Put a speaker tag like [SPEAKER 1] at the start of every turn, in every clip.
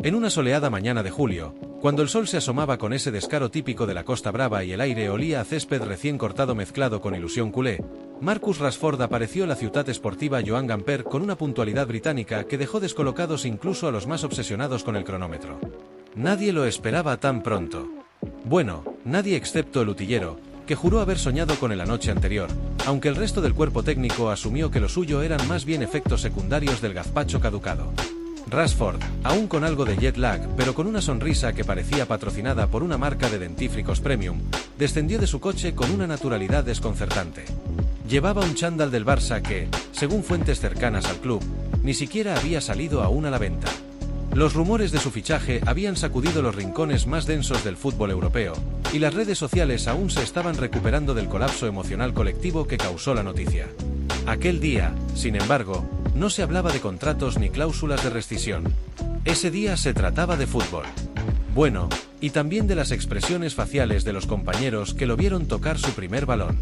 [SPEAKER 1] En una soleada mañana de julio, cuando el sol se asomaba con ese descaro típico de la Costa Brava y el aire olía a césped recién cortado mezclado con ilusión culé, Marcus Rashford apareció en la ciudad esportiva Joan Gamper con una puntualidad británica que dejó descolocados incluso a los más obsesionados con el cronómetro. Nadie lo esperaba tan pronto. Bueno, nadie excepto el utillero, que juró haber soñado con él la noche anterior, aunque el resto del cuerpo técnico asumió que lo suyo eran más bien efectos secundarios del gazpacho caducado. Rashford, aún con algo de jet lag, pero con una sonrisa que parecía patrocinada por una marca de dentífricos premium, descendió de su coche con una naturalidad desconcertante. Llevaba un chándal del Barça que, según fuentes cercanas al club, ni siquiera había salido aún a la venta. Los rumores de su fichaje habían sacudido los rincones más densos del fútbol europeo, y las redes sociales aún se estaban recuperando del colapso emocional colectivo que causó la noticia. Aquel día, sin embargo, no se hablaba de contratos ni cláusulas de rescisión. Ese día se trataba de fútbol. Bueno, y también de las expresiones faciales de los compañeros que lo vieron tocar su primer balón.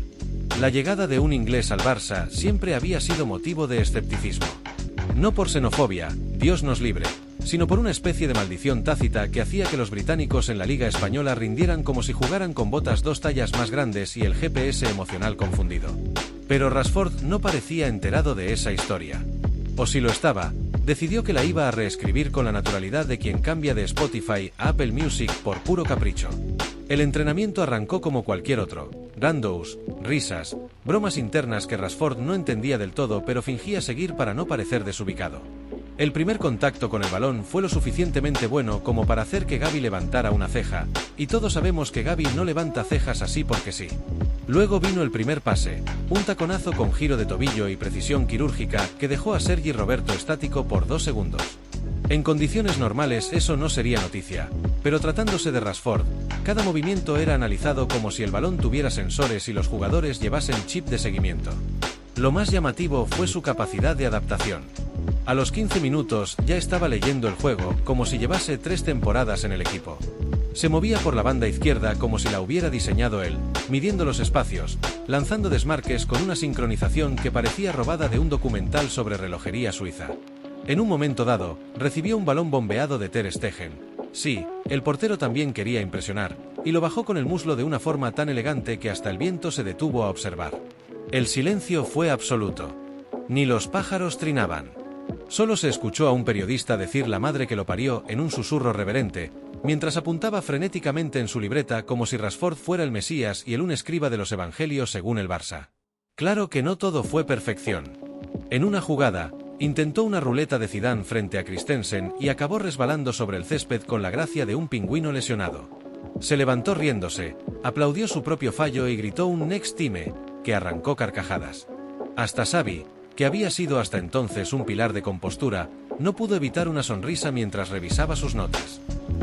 [SPEAKER 1] La llegada de un inglés al Barça siempre había sido motivo de escepticismo. No por xenofobia, Dios nos libre, sino por una especie de maldición tácita que hacía que los británicos en la Liga Española rindieran como si jugaran con botas 2 tallas más grandes y el GPS emocional confundido. Pero Rashford no parecía enterado de esa historia. O si lo estaba, decidió que la iba a reescribir con la naturalidad de quien cambia de Spotify a Apple Music por puro capricho. El entrenamiento arrancó como cualquier otro, randos, risas, bromas internas que Rashford no entendía del todo pero fingía seguir para no parecer desubicado. El primer contacto con el balón fue lo suficientemente bueno como para hacer que Gavi levantara una ceja, y todos sabemos que Gavi no levanta cejas así porque sí. Luego vino el primer pase, un taconazo con giro de tobillo y precisión quirúrgica que dejó a Sergi Roberto estático por 2 segundos. En condiciones normales eso no sería noticia, pero tratándose de Rashford, cada movimiento era analizado como si el balón tuviera sensores y los jugadores llevasen chip de seguimiento. Lo más llamativo fue su capacidad de adaptación. A los 15 minutos ya estaba leyendo el juego como si llevase 3 temporadas en el equipo. Se movía por la banda izquierda como si la hubiera diseñado él, midiendo los espacios, lanzando desmarques con una sincronización que parecía robada de un documental sobre relojería suiza. En un momento dado, recibió un balón bombeado de Ter Stegen. Sí, el portero también quería impresionar, y lo bajó con el muslo de una forma tan elegante que hasta el viento se detuvo a observar. El silencio fue absoluto. Ni los pájaros trinaban. Solo se escuchó a un periodista decir la madre que lo parió en un susurro reverente, mientras apuntaba frenéticamente en su libreta como si Rashford fuera el Mesías y él un escriba de los evangelios según el Barça. Claro que no todo fue perfección. En una jugada, intentó una ruleta de Zidane frente a Christensen y acabó resbalando sobre el césped con la gracia de un pingüino lesionado. Se levantó riéndose, aplaudió su propio fallo y gritó un "Next time", que arrancó carcajadas. Hasta Xavi, que había sido hasta entonces un pilar de compostura, no pudo evitar una sonrisa mientras revisaba sus notas.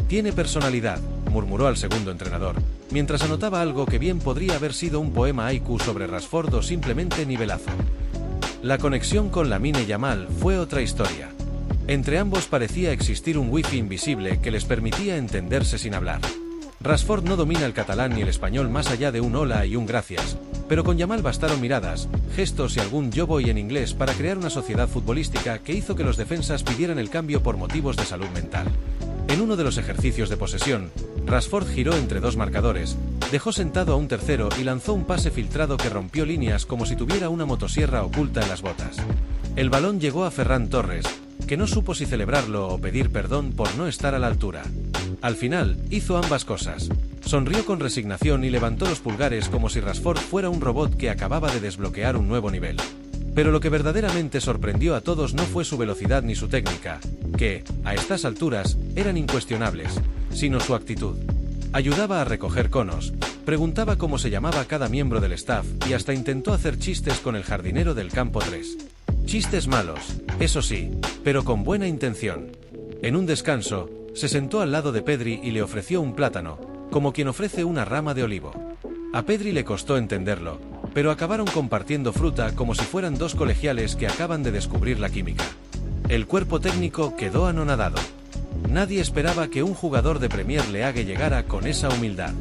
[SPEAKER 1] «Tiene personalidad», murmuró al segundo entrenador, mientras anotaba algo que bien podría haber sido un poema haiku sobre Rashford o simplemente nivelazo. La conexión con Lamine Yamal fue otra historia. Entre ambos parecía existir un wifi invisible que les permitía entenderse sin hablar. Rashford no domina el catalán ni el español más allá de un hola y un gracias, pero con Yamal bastaron miradas, gestos y algún yo voy en inglés para crear una sociedad futbolística que hizo que los defensas pidieran el cambio por motivos de salud mental. En uno de los ejercicios de posesión, Rashford giró entre 2 marcadores, dejó sentado a un tercero y lanzó un pase filtrado que rompió líneas como si tuviera una motosierra oculta en las botas. El balón llegó a Ferran Torres, que no supo si celebrarlo o pedir perdón por no estar a la altura. Al final, hizo ambas cosas. Sonrió con resignación y levantó los pulgares como si Rashford fuera un robot que acababa de desbloquear un nuevo nivel. Pero lo que verdaderamente sorprendió a todos no fue su velocidad ni su técnica, que, a estas alturas, eran incuestionables, sino su actitud. Ayudaba a recoger conos, preguntaba cómo se llamaba cada miembro del staff y hasta intentó hacer chistes con el jardinero del campo 3. Chistes malos, eso sí, pero con buena intención. En un descanso, se sentó al lado de Pedri y le ofreció un plátano, como quien ofrece una rama de olivo. A Pedri le costó entenderlo, pero acabaron compartiendo fruta como si fueran 2 colegiales que acaban de descubrir la química. El cuerpo técnico quedó anonadado. Nadie esperaba que un jugador de Premier League llegara con esa humildad.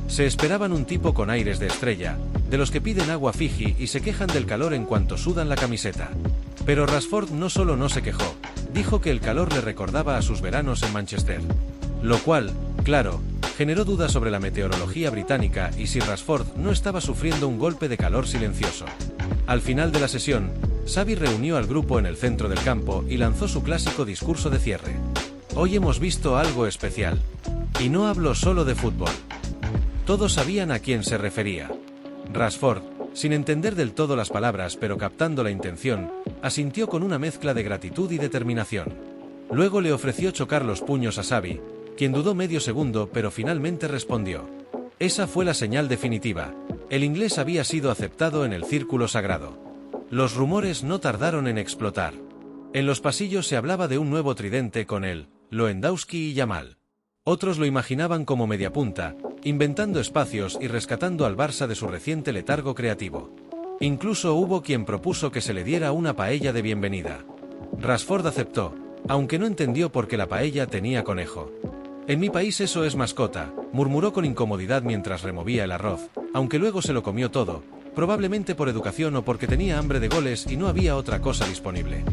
[SPEAKER 1] Se esperaban un tipo con aires de estrella, de los que piden agua Fiji y se quejan del calor en cuanto sudan la camiseta. Pero Rashford no solo no se quejó, dijo que el calor le recordaba a sus veranos en Manchester. Lo cual, claro, generó dudas sobre la meteorología británica y si Rashford no estaba sufriendo un golpe de calor silencioso. Al final de la sesión, Xavi reunió al grupo en el centro del campo y lanzó su clásico discurso de cierre. Hoy hemos visto algo especial. Y no hablo solo de fútbol. Todos sabían a quién se refería. Rashford, sin entender del todo las palabras pero captando la intención, asintió con una mezcla de gratitud y determinación. Luego le ofreció chocar los puños a Xavi, quien dudó medio segundo pero finalmente respondió. Esa fue la señal definitiva. El inglés había sido aceptado en el círculo sagrado. Los rumores no tardaron en explotar. En los pasillos se hablaba de un nuevo tridente con él, Lewandowski y Yamal. Otros lo imaginaban como mediapunta, inventando espacios y rescatando al Barça de su reciente letargo creativo. Incluso hubo quien propuso que se le diera una paella de bienvenida. Rashford aceptó, aunque no entendió por qué la paella tenía conejo. En mi país eso es mascota, murmuró con incomodidad mientras removía el arroz, aunque luego se lo comió todo, probablemente por educación o porque tenía hambre de goles y no había otra cosa disponible.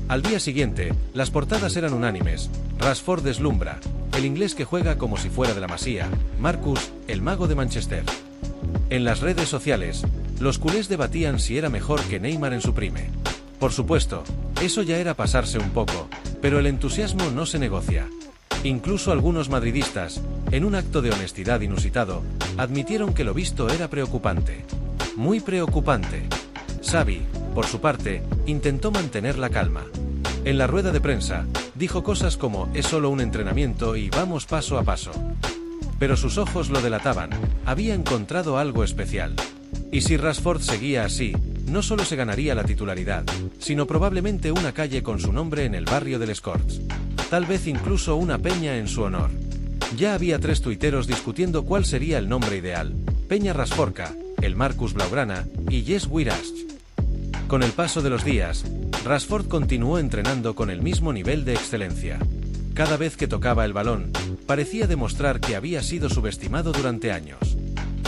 [SPEAKER 1] Al día siguiente, las portadas eran unánimes. Rashford deslumbra, el inglés que juega como si fuera de la Masía, Marcus, el mago de Manchester. En las redes sociales, los culés debatían si era mejor que Neymar en su prime. Por supuesto, eso ya era pasarse un poco, pero el entusiasmo no se negocia. Incluso algunos madridistas, en un acto de honestidad inusitado, admitieron que lo visto era preocupante. Muy preocupante. Xavi, por su parte, intentó mantener la calma. En la rueda de prensa, dijo cosas como es solo un entrenamiento y vamos paso a paso. Pero sus ojos lo delataban, había encontrado algo especial. Y si Rashford seguía así, no solo se ganaría la titularidad, sino probablemente una calle con su nombre en el barrio del Escorts. Tal vez incluso una peña en su honor. Ya había 3 tuiteros discutiendo cuál sería el nombre ideal: Peña Rashfordka, el Marcus Blaugrana y Yes Wirash. Con el paso de los días, Rashford continuó entrenando con el mismo nivel de excelencia. Cada vez que tocaba el balón, parecía demostrar que había sido subestimado durante años.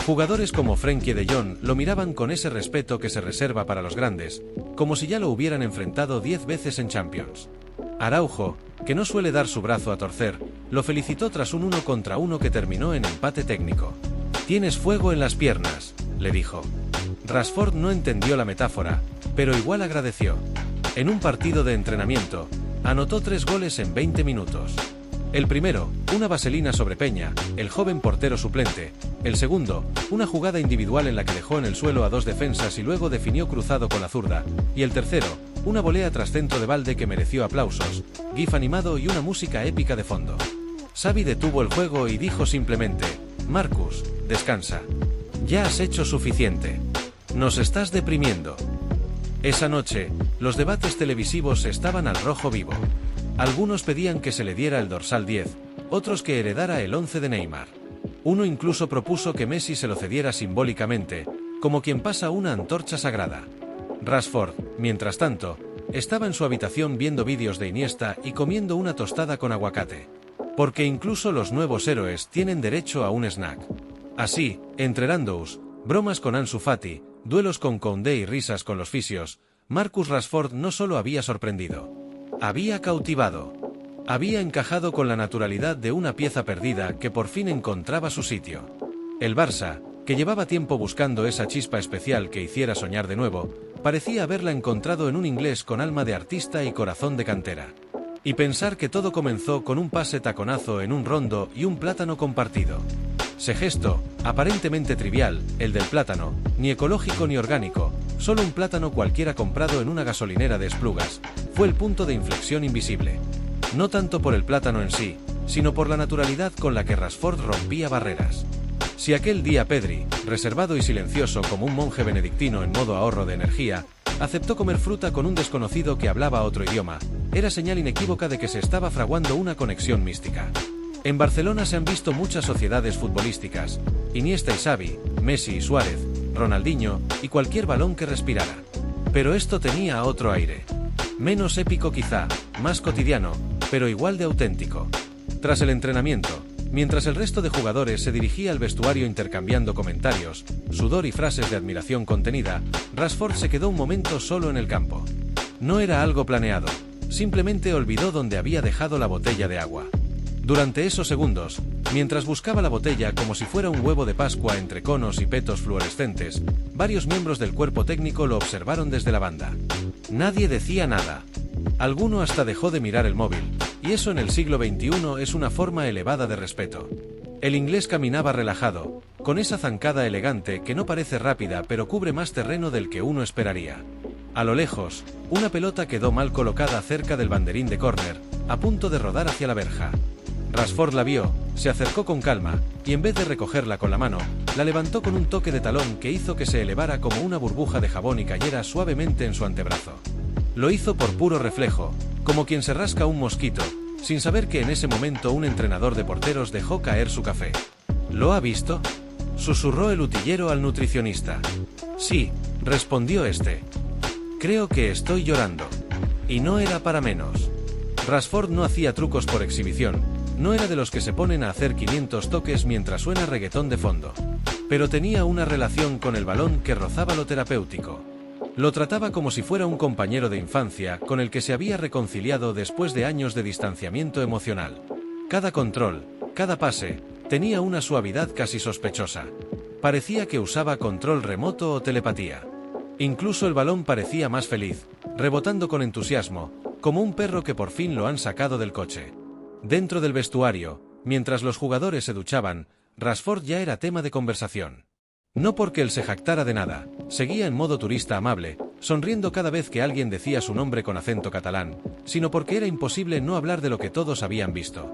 [SPEAKER 1] Jugadores como Frenkie de Jong lo miraban con ese respeto que se reserva para los grandes, como si ya lo hubieran enfrentado 10 veces en Champions. Araujo, que no suele dar su brazo a torcer, lo felicitó tras un 1 contra 1 que terminó en empate técnico. «Tienes fuego en las piernas», le dijo. Rashford no entendió la metáfora, pero igual agradeció. En un partido de entrenamiento, anotó 3 goles en 20 minutos. El primero, una vaselina sobre Peña, el joven portero suplente. El segundo, una jugada individual en la que dejó en el suelo a 2 defensas y luego definió cruzado con la zurda. Y el tercero, una volea tras centro de balde que mereció aplausos, gif animado y una música épica de fondo. Xavi detuvo el juego y dijo simplemente: «Marcus, descansa. Ya has hecho suficiente. Nos estás deprimiendo». Esa noche, los debates televisivos estaban al rojo vivo. Algunos pedían que se le diera el dorsal 10, otros que heredara el 11 de Neymar. Uno incluso propuso que Messi se lo cediera simbólicamente, como quien pasa una antorcha sagrada. Rashford, mientras tanto, estaba en su habitación viendo vídeos de Iniesta y comiendo una tostada con aguacate. Porque incluso los nuevos héroes tienen derecho a un snack. Así, entre randos, bromas con Ansu Fati, duelos con Koundé y risas con los fisios, Marcus Rashford no solo había sorprendido. Había cautivado. Había encajado con la naturalidad de una pieza perdida que por fin encontraba su sitio. El Barça, que llevaba tiempo buscando esa chispa especial que hiciera soñar de nuevo, parecía haberla encontrado en un inglés con alma de artista y corazón de cantera. Y pensar que todo comenzó con un pase taconazo en un rondo y un plátano compartido. Ese gesto, aparentemente trivial, el del plátano, ni ecológico ni orgánico, solo un plátano cualquiera comprado en una gasolinera de Esplugas, fue el punto de inflexión invisible. No tanto por el plátano en sí, sino por la naturalidad con la que Rashford rompía barreras. Si aquel día Pedri, reservado y silencioso como un monje benedictino en modo ahorro de energía, aceptó comer fruta con un desconocido que hablaba otro idioma, era señal inequívoca de que se estaba fraguando una conexión mística. En Barcelona se han visto muchas sociedades futbolísticas: Iniesta y Xavi, Messi y Suárez, Ronaldinho y cualquier balón que respirara. Pero esto tenía otro aire. Menos épico quizá, más cotidiano, pero igual de auténtico. Tras el entrenamiento, mientras el resto de jugadores se dirigía al vestuario intercambiando comentarios, sudor y frases de admiración contenida, Rashford se quedó un momento solo en el campo. No era algo planeado. simplemente olvidó dónde había dejado la botella de agua. Durante esos segundos, mientras buscaba la botella como si fuera un huevo de Pascua entre conos y petos fluorescentes, varios miembros del cuerpo técnico lo observaron desde la banda. Nadie decía nada. Alguno hasta dejó de mirar el móvil, y eso en el siglo XXI es una forma elevada de respeto. El inglés caminaba relajado, con esa zancada elegante que no parece rápida pero cubre más terreno del que uno esperaría. A lo lejos, una pelota quedó mal colocada cerca del banderín de córner, a punto de rodar hacia la verja. Rashford la vio, se acercó con calma, y en vez de recogerla con la mano, la levantó con un toque de talón que hizo que se elevara como una burbuja de jabón y cayera suavemente en su antebrazo. Lo hizo por puro reflejo, como quien se rasca un mosquito, sin saber que en ese momento un entrenador de porteros dejó caer su café. ¿Lo ha visto?, susurró el utillero al nutricionista. Sí, respondió este. Creo que estoy llorando. Y no era para menos. Rashford no hacía trucos por exhibición, no era de los que se ponen a hacer 500 toques mientras suena reggaetón de fondo. Pero tenía una relación con el balón que rozaba lo terapéutico. Lo trataba como si fuera un compañero de infancia con el que se había reconciliado después de años de distanciamiento emocional. Cada control, cada pase, tenía una suavidad casi sospechosa. Parecía que usaba control remoto o telepatía. Incluso el balón parecía más feliz, rebotando con entusiasmo, como un perro que por fin lo han sacado del coche. Dentro del vestuario, mientras los jugadores se duchaban, Rashford ya era tema de conversación. No porque él se jactara de nada, seguía en modo turista amable, sonriendo cada vez que alguien decía su nombre con acento catalán, sino porque era imposible no hablar de lo que todos habían visto.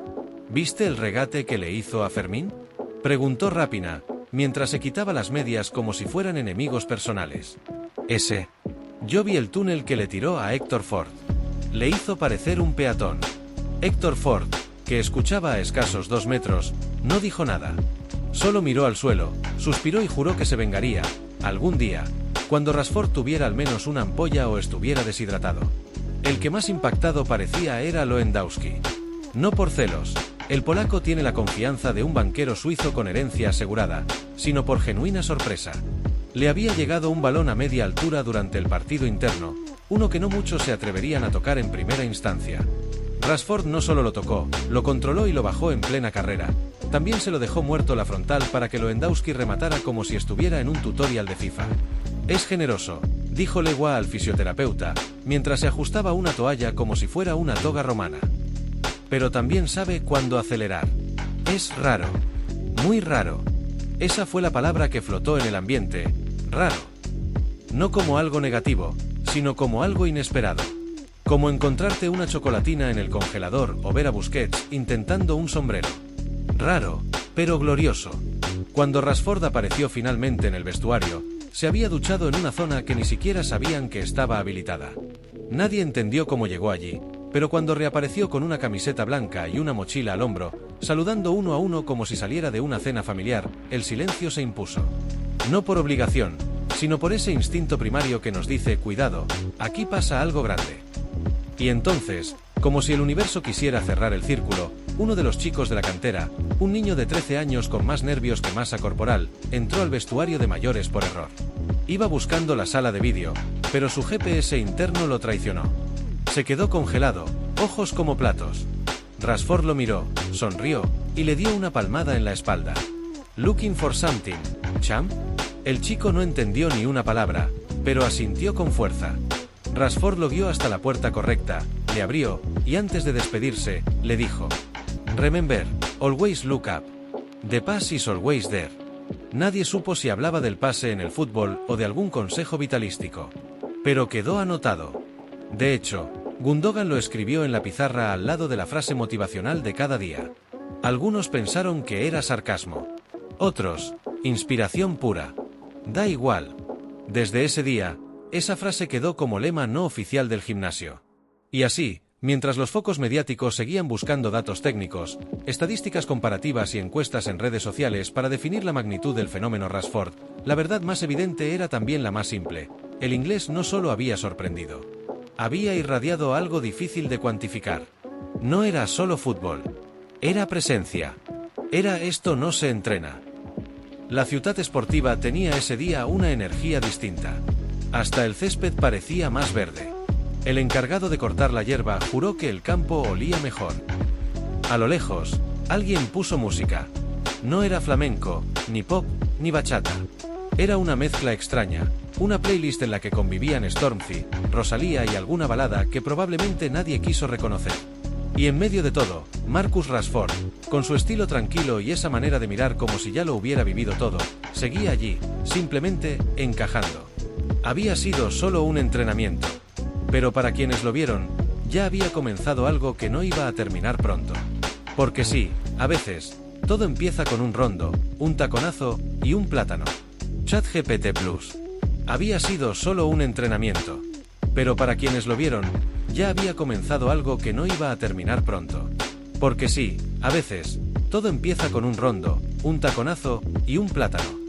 [SPEAKER 1] ¿Viste el regate que le hizo a Fermín?, preguntó Rapina, mientras se quitaba las medias como si fueran enemigos personales. Ese. Yo vi el túnel que le tiró a Héctor Ford. Le hizo parecer un peatón. Héctor Ford, que escuchaba a escasos 2 metros, no dijo nada. Solo miró al suelo, suspiró y juró que se vengaría, algún día, cuando Rashford tuviera al menos una ampolla o estuviera deshidratado. El que más impactado parecía era Lewandowski. No por celos, el polaco tiene la confianza de un banquero suizo con herencia asegurada, sino por genuina sorpresa. Le había llegado un balón a media altura durante el partido interno, uno que no muchos se atreverían a tocar en primera instancia. Rashford no solo lo tocó, lo controló y lo bajó en plena carrera. También se lo dejó muerto la frontal para que Lewandowski rematara como si estuviera en un tutorial de FIFA. Es generoso, dijo Lewa al fisioterapeuta, mientras se ajustaba una toalla como si fuera una toga romana. Pero también sabe cuándo acelerar. Es raro. Muy raro. Esa fue la palabra que flotó en el ambiente. Raro. No como algo negativo, sino como algo inesperado. Como encontrarte una chocolatina en el congelador o ver a Busquets intentando un sombrero. Raro, pero glorioso. Cuando Rashford apareció finalmente en el vestuario, se había duchado en una zona que ni siquiera sabían que estaba habilitada. Nadie entendió cómo llegó allí, pero cuando reapareció con una camiseta blanca y una mochila al hombro, saludando uno a uno como si saliera de una cena familiar, el silencio se impuso. No por obligación, sino por ese instinto primario que nos dice, cuidado, aquí pasa algo grande. Y entonces, como si el universo quisiera cerrar el círculo, uno de los chicos de la cantera, un niño de 13 años con más nervios que masa corporal, entró al vestuario de mayores por error. Iba buscando la sala de vídeo, pero su GPS interno lo traicionó. Se quedó congelado, ojos como platos. Rashford lo miró, sonrió, y le dio una palmada en la espalda. «Looking for something, champ?» El chico no entendió ni una palabra, pero asintió con fuerza. Rashford lo guió hasta la puerta correcta, le abrió, y antes de despedirse, le dijo: «Remember, always look up. The pass is always there». Nadie supo si hablaba del pase en el fútbol o de algún consejo vitalístico. Pero quedó anotado. De hecho, Gundogan lo escribió en la pizarra al lado de la frase motivacional de cada día. Algunos pensaron que era sarcasmo. Otros, inspiración pura. Da igual. Desde ese día, esa frase quedó como lema no oficial del gimnasio. Y así, mientras los focos mediáticos seguían buscando datos técnicos, estadísticas comparativas y encuestas en redes sociales para definir la magnitud del fenómeno Rashford, la verdad más evidente era también la más simple. El inglés no solo había sorprendido. Había irradiado algo difícil de cuantificar. No era solo fútbol. Era presencia. Era esto no se entrena. La ciutat esportiva tenía ese día una energía distinta. Hasta el césped parecía más verde. El encargado de cortar la hierba juró que el campo olía mejor. A lo lejos, alguien puso música. No era flamenco, ni pop, ni bachata. Era una mezcla extraña, una playlist en la que convivían Stormzy, Rosalía y alguna balada que probablemente nadie quiso reconocer. Y en medio de todo, Marcus Rashford, con su estilo tranquilo y esa manera de mirar como si ya lo hubiera vivido todo, seguía allí, simplemente, encajando. Había sido solo un entrenamiento. Pero para quienes lo vieron, ya había comenzado algo que no iba a terminar pronto. Porque sí, a veces, todo empieza con un rondo, un taconazo y un plátano. ChatGPT Plus. Había sido solo un entrenamiento. Pero para quienes lo vieron, ya había comenzado algo que no iba a terminar pronto. Porque sí, a veces, todo empieza con un rondo, un taconazo y un plátano.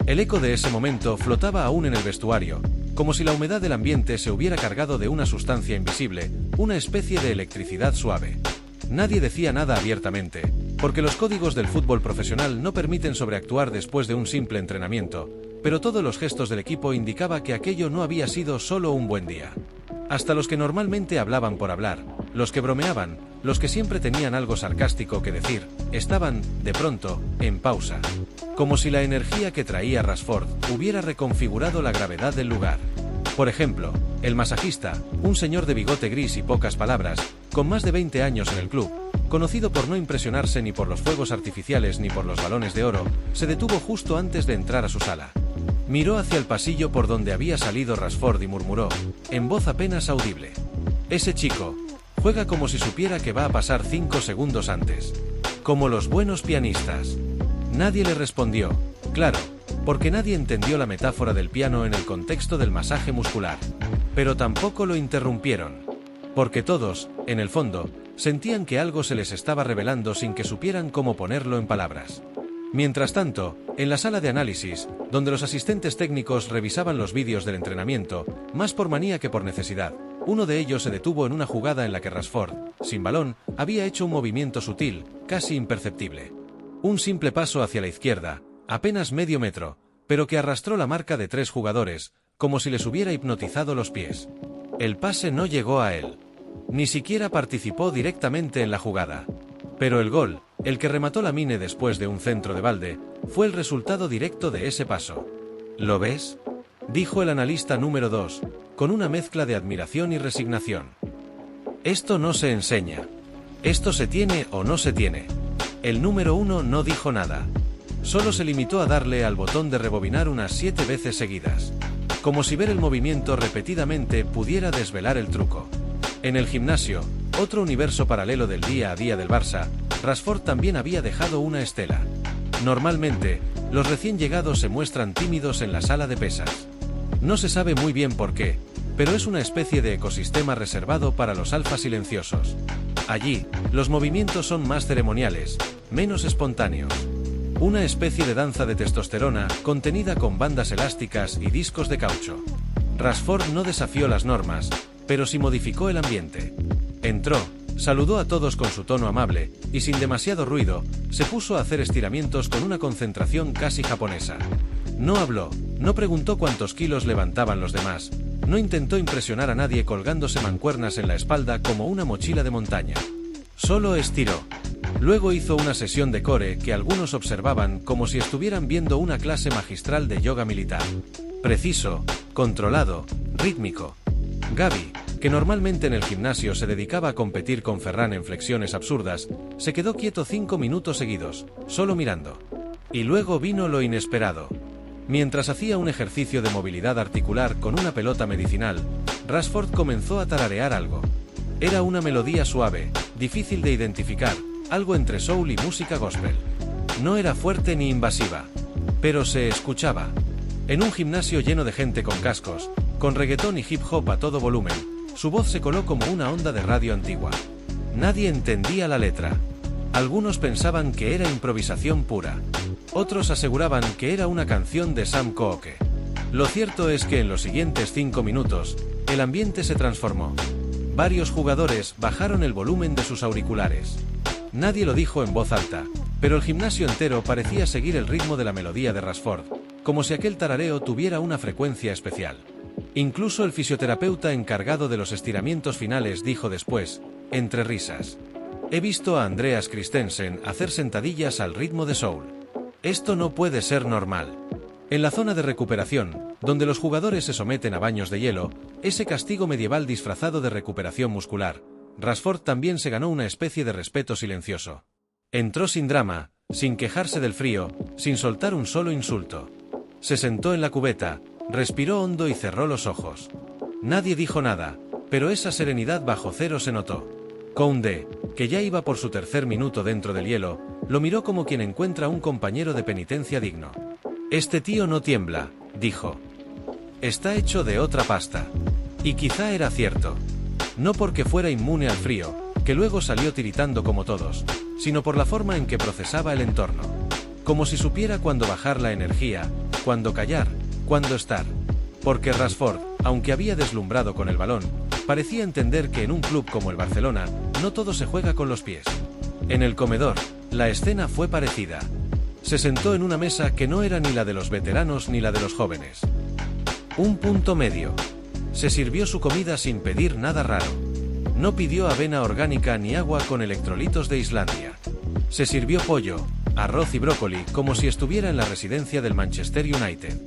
[SPEAKER 1] El eco de ese momento flotaba aún en el vestuario, como si la humedad del ambiente se hubiera cargado de una sustancia invisible, una especie de electricidad suave. Nadie decía nada abiertamente, porque los códigos del fútbol profesional no permiten sobreactuar después de un simple entrenamiento, pero todos los gestos del equipo indicaban que aquello no había sido solo un buen día. Hasta los que normalmente hablaban por hablar, los que bromeaban, los que siempre tenían algo sarcástico que decir, estaban, de pronto, en pausa. Como si la energía que traía Rashford hubiera reconfigurado la gravedad del lugar. Por ejemplo, el masajista, un señor de bigote gris y pocas palabras, con más de 20 años en el club, conocido por no impresionarse ni por los fuegos artificiales ni por los balones de oro, se detuvo justo antes de entrar a su sala. Miró hacia el pasillo por donde había salido Rashford y murmuró, en voz apenas audible: «Ese chico juega como si supiera que va a pasar 5 segundos antes. Como los buenos pianistas». Nadie le respondió, claro, porque nadie entendió la metáfora del piano en el contexto del masaje muscular. Pero tampoco lo interrumpieron. Porque todos, en el fondo, sentían que algo se les estaba revelando sin que supieran cómo ponerlo en palabras. Mientras tanto, en la sala de análisis, donde los asistentes técnicos revisaban los vídeos del entrenamiento, más por manía que por necesidad, uno de ellos se detuvo en una jugada en la que Rashford, sin balón, había hecho un movimiento sutil, casi imperceptible. Un simple paso hacia la izquierda, apenas medio metro, pero que arrastró la marca de 3 jugadores, como si les hubiera hipnotizado los pies. El pase no llegó a él. Ni siquiera participó directamente en la jugada. Pero el gol, el que remató Lamine después de un centro de balde, fue el resultado directo de ese paso. ¿Lo ves?, dijo el analista número 2, con una mezcla de admiración y resignación. Esto no se enseña. Esto se tiene o no se tiene. El número 1 no dijo nada. Solo se limitó a darle al botón de rebobinar unas 7 veces seguidas. Como si ver el movimiento repetidamente pudiera desvelar el truco. En el gimnasio, otro universo paralelo del día a día del Barça, Rashford también había dejado una estela. Normalmente, los recién llegados se muestran tímidos en la sala de pesas. No se sabe muy bien por qué, pero es una especie de ecosistema reservado para los alfas silenciosos. Allí, los movimientos son más ceremoniales, menos espontáneos. Una especie de danza de testosterona, contenida con bandas elásticas y discos de caucho. Rashford no desafió las normas, pero sí modificó el ambiente. Entró, saludó a todos con su tono amable, y sin demasiado ruido, se puso a hacer estiramientos con una concentración casi japonesa. No habló, no preguntó cuántos kilos levantaban los demás, no intentó impresionar a nadie colgándose mancuernas en la espalda como una mochila de montaña. Solo estiró. Luego hizo una sesión de core que algunos observaban como si estuvieran viendo una clase magistral de yoga militar. Preciso, controlado, rítmico. Gavi, que normalmente en el gimnasio se dedicaba a competir con Ferran en flexiones absurdas, se quedó quieto 5 minutos seguidos, solo mirando. Y luego vino lo inesperado. Mientras hacía un ejercicio de movilidad articular con una pelota medicinal, Rashford comenzó a tararear algo. Era una melodía suave, difícil de identificar, algo entre soul y música gospel. No era fuerte ni invasiva, pero se escuchaba. En un gimnasio lleno de gente con cascos, con reggaetón y hip hop a todo volumen, su voz se coló como una onda de radio antigua. Nadie entendía la letra. Algunos pensaban que era improvisación pura. Otros aseguraban que era una canción de Sam Cooke. Lo cierto es que en los siguientes 5 minutos, el ambiente se transformó. Varios jugadores bajaron el volumen de sus auriculares. Nadie lo dijo en voz alta, pero el gimnasio entero parecía seguir el ritmo de la melodía de Rashford, como si aquel tarareo tuviera una frecuencia especial. Incluso el fisioterapeuta encargado de los estiramientos finales dijo después, entre risas: he visto a Andreas Christensen hacer sentadillas al ritmo de soul. Esto no puede ser normal. En la zona de recuperación, donde los jugadores se someten a baños de hielo, ese castigo medieval disfrazado de recuperación muscular, Rashford también se ganó una especie de respeto silencioso. Entró sin drama, sin quejarse del frío, sin soltar un solo insulto. Se sentó en la cubeta, respiró hondo y cerró los ojos. Nadie dijo nada, pero esa serenidad bajo cero se notó. Koundé, que ya iba por su tercer minuto dentro del hielo, lo miró como quien encuentra a un compañero de penitencia digno. Este tío no tiembla, dijo. Está hecho de otra pasta. Y quizá era cierto. No porque fuera inmune al frío, que luego salió tiritando como todos, sino por la forma en que procesaba el entorno. Como si supiera cuándo bajar la energía, cuándo callar, cuándo estar. Porque Rashford, aunque había deslumbrado con el balón, parecía entender que en un club como el Barcelona, no todo se juega con los pies. En el comedor, la escena fue parecida. Se sentó en una mesa que no era ni la de los veteranos ni la de los jóvenes. Un punto medio. Se sirvió su comida sin pedir nada raro. No pidió avena orgánica ni agua con electrolitos de Islandia. Se sirvió pollo, arroz y brócoli como si estuviera en la residencia del Manchester United.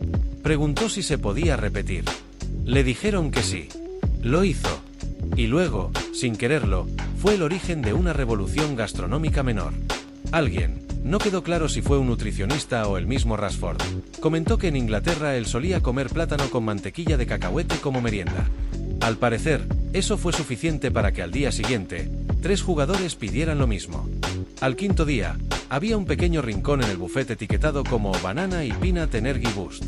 [SPEAKER 1] Preguntó si se podía repetir. Le dijeron que sí. Lo hizo. Y luego, sin quererlo, fue el origen de una revolución gastronómica menor. Alguien, no quedó claro si fue un nutricionista o el mismo Rashford, comentó que en Inglaterra él solía comer plátano con mantequilla de cacahuete como merienda. Al parecer, eso fue suficiente para que al día siguiente, 3 jugadores pidieran lo mismo. Al quinto día, había un pequeño rincón en el buffet etiquetado como Banana y Peanut Energy Boost.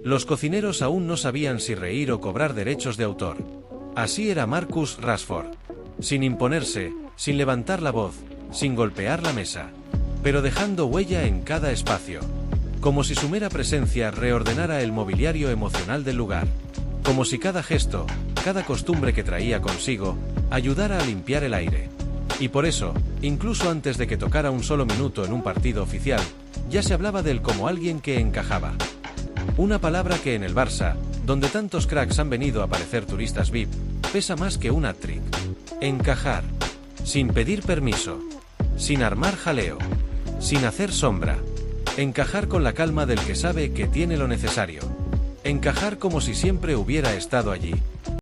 [SPEAKER 1] Los cocineros aún no sabían si reír o cobrar derechos de autor. Así era Marcus Rashford. Sin imponerse, sin levantar la voz, sin golpear la mesa, pero dejando huella en cada espacio. Como si su mera presencia reordenara el mobiliario emocional del lugar. Como si cada gesto, cada costumbre que traía consigo, ayudara a limpiar el aire. Y por eso, incluso antes de que tocara un solo minuto en un partido oficial, ya se hablaba de él como alguien que encajaba. Una palabra que en el Barça, donde tantos cracks han venido a parecer turistas VIP, pesa más que un hat-trick. Encajar. Sin pedir permiso. Sin armar jaleo. Sin hacer sombra. Encajar con la calma del que sabe que tiene lo necesario. Encajar como si siempre hubiera estado allí.